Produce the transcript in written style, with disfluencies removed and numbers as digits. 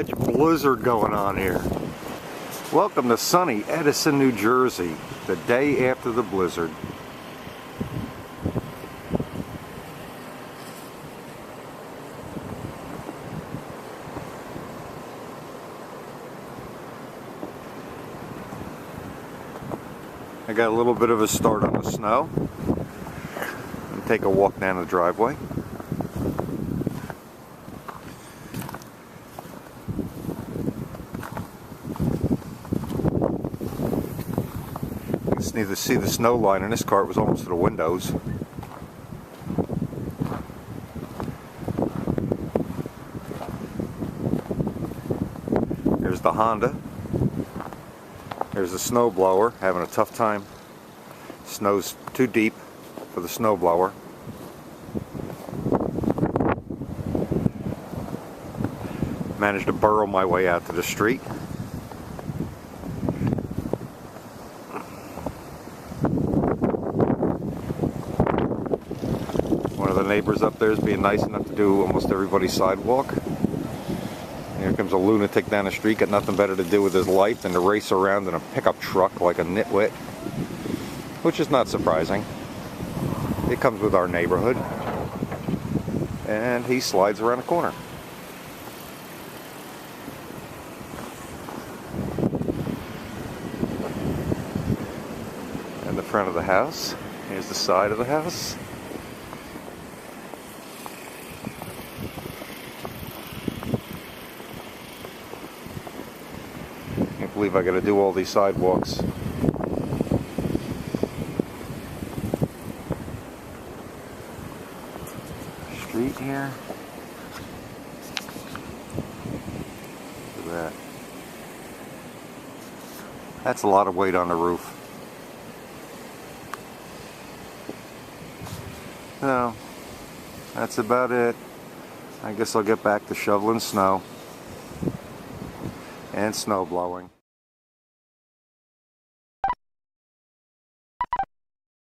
full-fledged blizzard going on here. Welcome to sunny Edison, New Jersey, the day after the blizzard. I got a little bit of a start on the snow. And take a walk down the driveway. You just need to see the snow line in this car. It was almost to the windows. There's the Honda. There's the snow blower, having a tough time. Snow's too deep for the snow blower. Managed to burrow my way out to the street. One of the neighbors up there is being nice enough to do almost everybody's sidewalk. Here comes a lunatic down the street, got nothing better to do with his life than to race around in a pickup truck like a nitwit, which is not surprising. It comes with our neighborhood, and he slides around the corner. And the front of the house, here's the side of the house. I can't believe I gotta do all these sidewalks. Street here. Look at that. That's a lot of weight on the roof. So, that's about it. I guess I'll get back to shoveling snow and snow blowing.